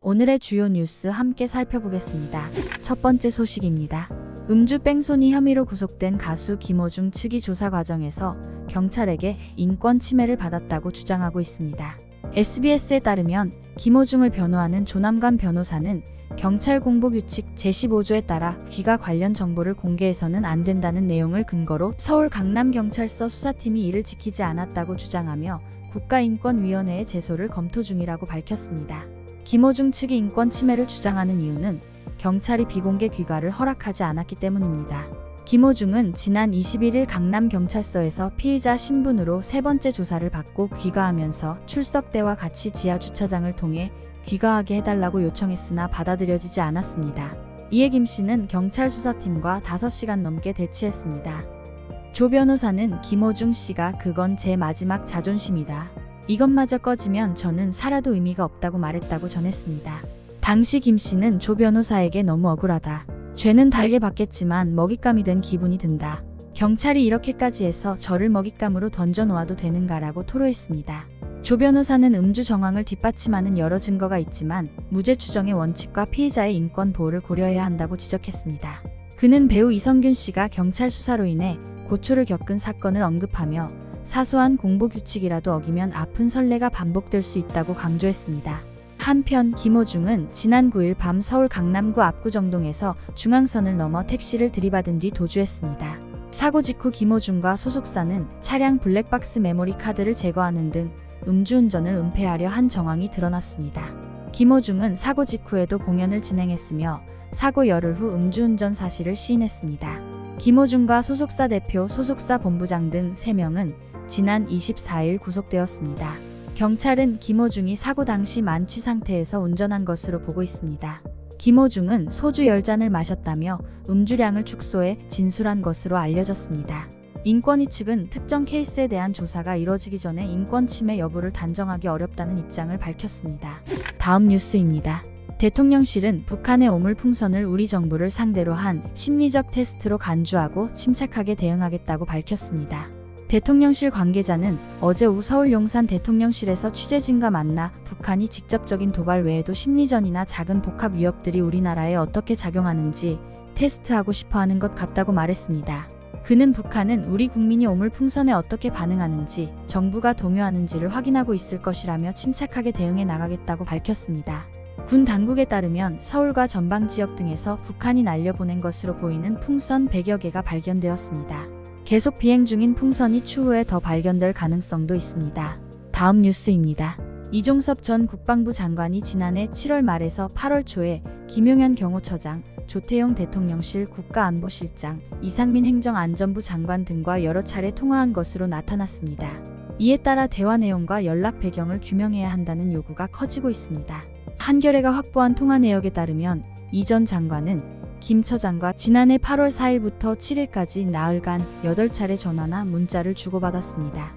오늘의 주요 뉴스 함께 살펴보겠습니다. 첫 번째 소식입니다. 음주 뺑소니 혐의로 구속된 가수 김호중 측이 조사 과정에서 경찰에게 인권 침해를 받았다고 주장하고 있습니다. SBS에 따르면 김호중을 변호하는 조남관 변호사는 경찰 공보규칙 제15조에 따라 귀가 관련 정보를 공개해서는 안 된다는 내용을 근거로 서울 강남경찰서 수사팀이 이를 지키지 않았다고 주장하며 국가인권위원회에 제소를 검토 중이라고 밝혔습니다. 김호중 측이 인권 침해를 주장하는 이유는 경찰이 비공개 귀가를 허락하지 않았기 때문입니다. 김호중은 지난 21일 강남경찰서에서 피의자 신분으로 세 번째 조사를 받고 귀가하면서 출석대와 같이 지하 주차장을 통해 귀가하게 해달라고 요청했으나 받아들여지지 않았습니다. 이에 김 씨는 경찰 수사팀과 5시간 넘게 대치했습니다. 조 변호사는 김호중 씨가 그건 제 마지막 자존심이다. 이것마저 꺼지면 저는 살아도 의미가 없다고 말했다고 전했습니다. 당시 김 씨는 조 변호사에게 너무 억울하다. 죄는 달게 받겠지만 먹잇감이 된 기분이 든다. 경찰이 이렇게까지 해서 저를 먹잇감으로 던져놓아도 되는가라고 토로했습니다. 조 변호사는 음주 정황을 뒷받침하는 여러 증거가 있지만 무죄 추정의 원칙과 피의자의 인권 보호를 고려해야 한다고 지적했습니다. 그는 배우 이성균 씨가 경찰 수사로 인해 고초를 겪은 사건을 언급하며 사소한 공보규칙이라도 어기면 아픈 선례가 반복될 수 있다고 강조했습니다. 한편 김호중은 지난 9일 밤 서울 강남구 압구정동에서 중앙선을 넘어 택시를 들이받은 뒤 도주했습니다. 사고 직후 김호중과 소속사는 차량 블랙박스 메모리 카드를 제거하는 등 음주운전을 은폐하려 한 정황이 드러났습니다. 김호중은 사고 직후에도 공연을 진행했으며 사고 열흘 후 음주운전 사실을 시인했습니다. 김호중과 소속사 대표, 소속사 본부장 등 3명은 지난 24일 구속되었습니다. 경찰은 김호중이 사고 당시 만취 상태에서 운전한 것으로 보고 있습니다. 김호중은 소주 10잔을 마셨다며 음주량을 축소해 진술한 것으로 알려졌습니다. 인권위 측은 특정 케이스에 대한 조사가 이뤄지기 전에 인권 침해 여부를 단정하기 어렵다는 입장을 밝혔습니다. 다음 뉴스입니다. 대통령실은 북한의 오물풍선을 우리 정부를 상대로 한 심리적 테스트로 간주하고 침착하게 대응하겠다고 밝혔습니다. 대통령실 관계자는 어제 오후 서울 용산 대통령실에서 취재진과 만나 북한이 직접적인 도발 외에도 심리전이나 작은 복합 위협들이 우리나라에 어떻게 작용하는지 테스트하고 싶어하는 것 같다고 말했습니다. 그는 북한은 우리 국민이 오물풍선에 어떻게 반응하는지 정부가 동요하는지를 확인하고 있을 것이라며 침착하게 대응해 나가겠다고 밝혔습니다. 군 당국에 따르면 서울과 전방 지역 등에서 북한이 날려보낸 것으로 보이는 풍선 100여 개가 발견되었습니다. 계속 비행 중인 풍선이 추후에 더 발견될 가능성도 있습니다. 다음 뉴스입니다. 이종섭 전 국방부 장관이 지난해 7월 말에서 8월 초에 김용현 경호처장, 조태용 대통령실 국가안보실장, 이상민 행정안전부 장관 등과 여러 차례 통화한 것으로 나타났습니다. 이에 따라 대화 내용과 연락 배경을 규명해야 한다는 요구가 커지고 있습니다. 한겨레가 확보한 통화 내역에 따르면 이 전 장관은 김 처장과 지난해 8월 4일부터 7일까지 나흘간 8차례 전화나 문자를 주고받았습니다.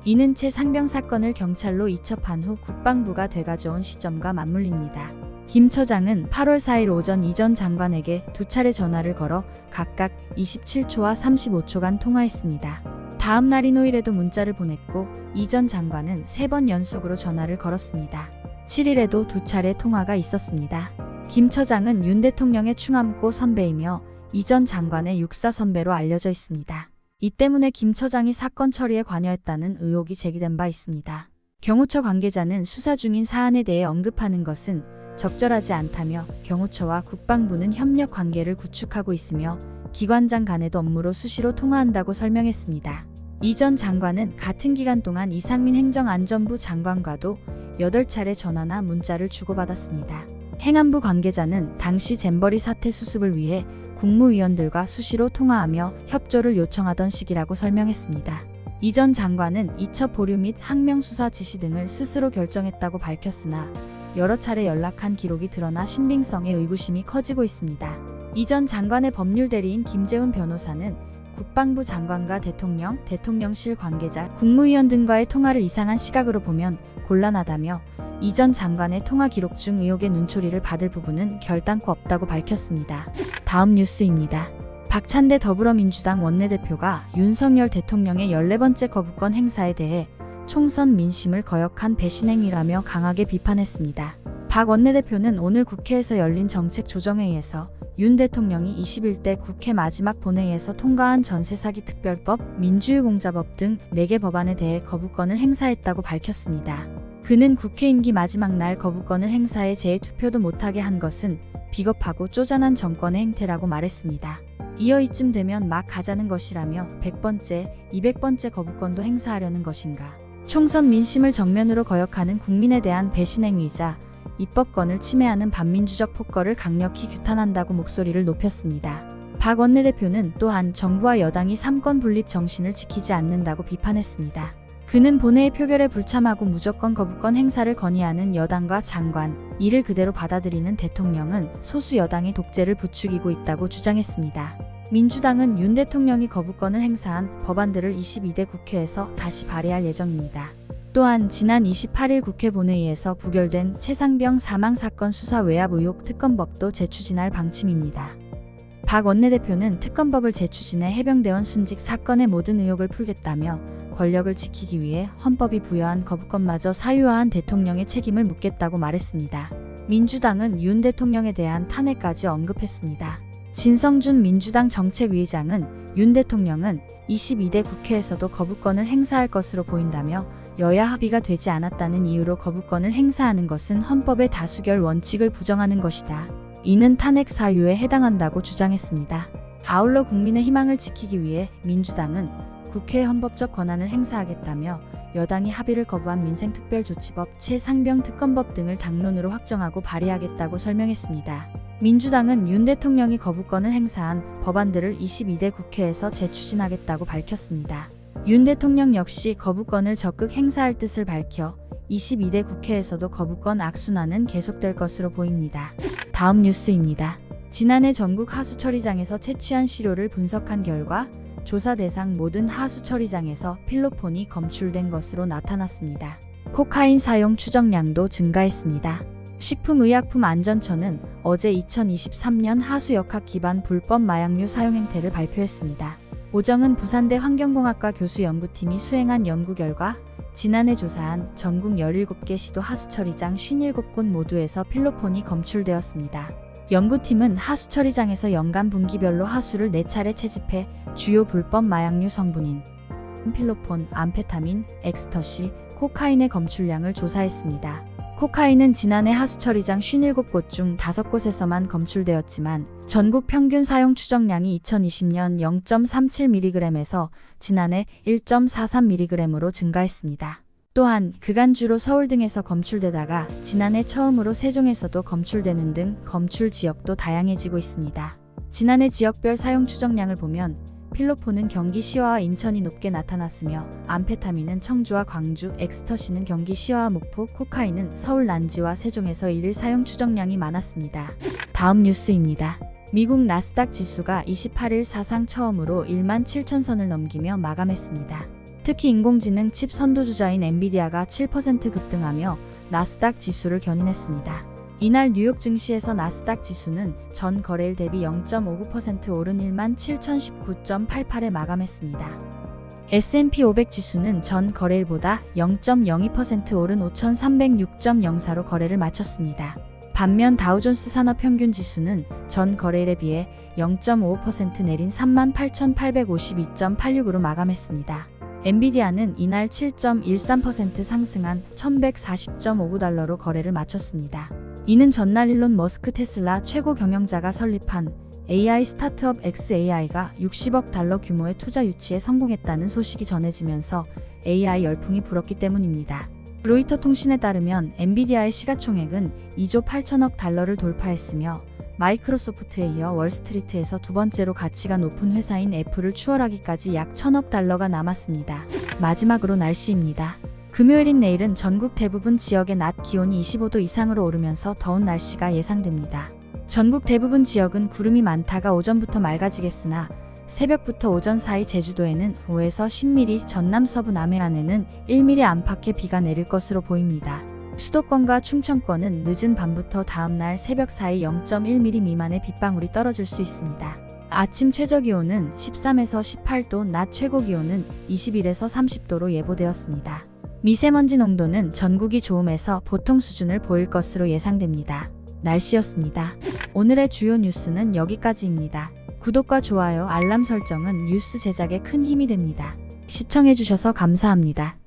이는 채 상병 사건을 경찰로 이첩한 후 국방부가 되가져온 시점과 맞물립니다. 김 처장은 8월 4일 오전 이 전 장관에게 2차례 전화를 걸어 각각 27초와 35초간 통화했습니다. 다음 날인 5일에도 문자를 보냈고 이 전 장관은 3번 연속으로 전화를 걸었습니다. 7일에도 2차례 통화가 있었습니다. 김 처장은 윤 대통령의 충암고 선배이며 이 전 장관의 육사 선배로 알려져 있습니다. 이 때문에 김 처장이 사건 처리에 관여했다는 의혹이 제기된 바 있습니다. 경호처 관계자는 수사 중인 사안에 대해 언급하는 것은 적절하지 않다며 경호처와 국방부는 협력 관계를 구축하고 있으며 기관장 간에도 업무로 수시로 통화한다고 설명했습니다. 이 전 장관은 같은 기간 동안 이상민 행정안전부 장관과도 8차례 전화나 문자를 주고받았습니다. 행안부 관계자는 당시 잼버리 사태 수습을 위해 국무위원들과 수시로 통화하며 협조를 요청하던 시기라고 설명했습니다. 이 전 장관은 이첩 보류 및 항명수사 지시 등을 스스로 결정했다고 밝혔으나 여러 차례 연락한 기록이 드러나 신빙성의 의구심이 커지고 있습니다. 이 전 장관의 법률 대리인 김재훈 변호사는 국방부 장관과 대통령, 대통령실 관계자, 국무위원 등과의 통화를 이상한 시각으로 보면 곤란하다며 이 전 장관의 통화 기록 중 의혹의 눈초리를 받을 부분은 결단코 없다고 밝혔습니다. 다음 뉴스입니다. 박찬대 더불어민주당 원내대표가 윤석열 대통령의 14번째 거부권 행사에 대해 총선 민심을 거역한 배신행위라며 강하게 비판했습니다. 박 원내대표는 오늘 국회에서 열린 정책조정회의에서 윤 대통령이 21대 국회 마지막 본회의에서 통과한 전세사기 특별법, 민주유공자법 등 4개 법안에 대해 거부권을 행사했다고 밝혔습니다. 그는 국회 임기 마지막 날 거부권을 행사해 재투표도 못하게 한 것은 비겁하고 쪼잔한 정권의 행태라고 말했습니다. 이어 이쯤 되면 막 가자는 것이라며 100번째, 200번째 거부권도 행사하려는 것인가. 총선 민심을 정면으로 거역하는 국민에 대한 배신행위이자 입법권을 침해하는 반민주적 폭거를 강력히 규탄한다고 목소리를 높였습니다. 박 원내대표는 또한 정부와 여당이 삼권 분립 정신을 지키지 않는다고 비판했습니다. 그는 본회의 표결에 불참하고 무조건 거부권 행사를 건의하는 여당과 장관, 이를 그대로 받아들이는 대통령은 소수 여당의 독재를 부추기고 있다고 주장했습니다. 민주당은 윤 대통령이 거부권을 행사한 법안들을 22대 국회에서 다시 발의할 예정입니다. 또한 지난 28일 국회 본회의에서 부결된 최상병 사망사건 수사 외압 의혹 특검법도 재추진할 방침입니다. 박 원내대표는 특검법을 재추진해 해병대원 순직 사건의 모든 의혹을 풀겠다며 권력을 지키기 위해 헌법이 부여한 거부권마저 사유화한 대통령의 책임을 묻겠다고 말했습니다. 민주당은 윤 대통령에 대한 탄핵까지 언급했습니다. 진성준 민주당 정책위의장은 윤 대통령은 22대 국회에서도 거부권을 행사할 것으로 보인다며 여야 합의가 되지 않았다는 이유로 거부권을 행사하는 것은 헌법의 다수결 원칙을 부정하는 것이다. 이는 탄핵 사유에 해당한다고 주장했습니다. 아울러 국민의 희망을 지키기 위해 민주당은 국회의 헌법적 권한을 행사하겠다며 여당이 합의를 거부한 민생특별조치법, 최상병 특검법 등을 당론으로 확정하고 발의하겠다고 설명했습니다. 민주당은 윤 대통령이 거부권을 행사한 법안들을 22대 국회에서 재추진하겠다고 밝혔습니다. 윤 대통령 역시 거부권을 적극 행사할 뜻을 밝혀 22대 국회에서도 거부권 악순환은 계속될 것으로 보입니다. 다음 뉴스입니다. 지난해 전국 하수처리장에서 채취한 시료를 분석한 결과 조사 대상 모든 하수처리장에서 필로폰이 검출된 것으로 나타났습니다. 코카인 사용 추정량도 증가했습니다. 식품의약품안전처는 어제 2023년 하수역학 기반 불법 마약류 사용 행태를 발표했습니다. 오정은 부산대 환경공학과 교수 연구팀이 수행한 연구 결과 지난해 조사한 전국 17개 시도 하수처리장 57곳 모두에서 필로폰이 검출되었습니다. 연구팀은 하수처리장에서 연간 분기별로 하수를 4차례 채집해 주요 불법 마약류 성분인 필로폰, 암페타민, 엑스터시, 코카인의 검출량을 조사했습니다. 코카인은 지난해 하수처리장 57곳 중 5곳에서만 검출되었지만 전국 평균 사용 추정량이 2020년 0.37mg에서 지난해 1.43mg으로 증가했습니다. 또한 그간주로 서울 등에서 검출되다가 지난해 처음으로 세종에서도 검출되는 등 검출 지역도 다양해지고 있습니다. 지난해 지역별 사용 추정량을 보면 필로폰은 경기 시화와 인천이 높게 나타났으며 암페타민은 청주와 광주, 엑스터시는 경기 시화와 목포, 코카인은 서울 난지와 세종에서 1일 사용 추정량이 많았습니다. 다음 뉴스입니다. 미국 나스닥 지수가 28일 사상 처음으로 17,000선을 넘기며 마감했습니다. 특히 인공지능 칩 선도주자인 엔비디아가 7% 급등하며 나스닥 지수를 견인했습니다. 이날 뉴욕 증시에서 나스닥 지수는 전 거래일 대비 0.59% 오른 17,019.88에 마감했습니다. S&P 500 지수는 전 거래일보다 0.02% 오른 5,306.04로 거래를 마쳤습니다. 반면 다우존스 산업평균 지수는 전 거래일에 비해 0.55% 내린 38,852.86으로 마감했습니다. 엔비디아는 이날 7.13% 상승한 1,140.59달러로 거래를 마쳤습니다. 이는 전날 일론 머스크 테슬라 최고 경영자가 설립한 AI 스타트업 xAI가 60억 달러 규모의 투자 유치에 성공했다는 소식이 전해지면서 AI 열풍이 불었기 때문입니다. 로이터 통신에 따르면 엔비디아의 시가총액은 2조 8천억 달러를 돌파했으며 마이크로소프트에 이어 월스트리트에서 두 번째로 가치가 높은 회사인 애플을 추월하기까지 약 1,000억 달러가 남았습니다. 마지막으로 날씨입니다. 금요일인 내일은 전국 대부분 지역의 낮 기온이 25도 이상으로 오르면서 더운 날씨가 예상됩니다. 전국 대부분 지역은 구름이 많다가 오전부터 맑아지겠으나 새벽부터 오전 사이 제주도에는 5에서 10mm, 전남 서부 남해안에는 1mm 안팎의 비가 내릴 것으로 보입니다. 수도권과 충청권은 늦은 밤부터 다음날 새벽 사이 0.1mm 미만의 빗방울이 떨어질 수 있습니다. 아침 최저기온은 13에서 18도, 낮 최고기온은 21에서 30도로 예보되었습니다. 미세먼지 농도는 전국이 좋음에서 보통 수준을 보일 것으로 예상됩니다. 날씨였습니다. 오늘의 주요 뉴스는 여기까지입니다. 구독과 좋아요, 알람 설정은 뉴스 제작에 큰 힘이 됩니다. 시청해주셔서 감사합니다.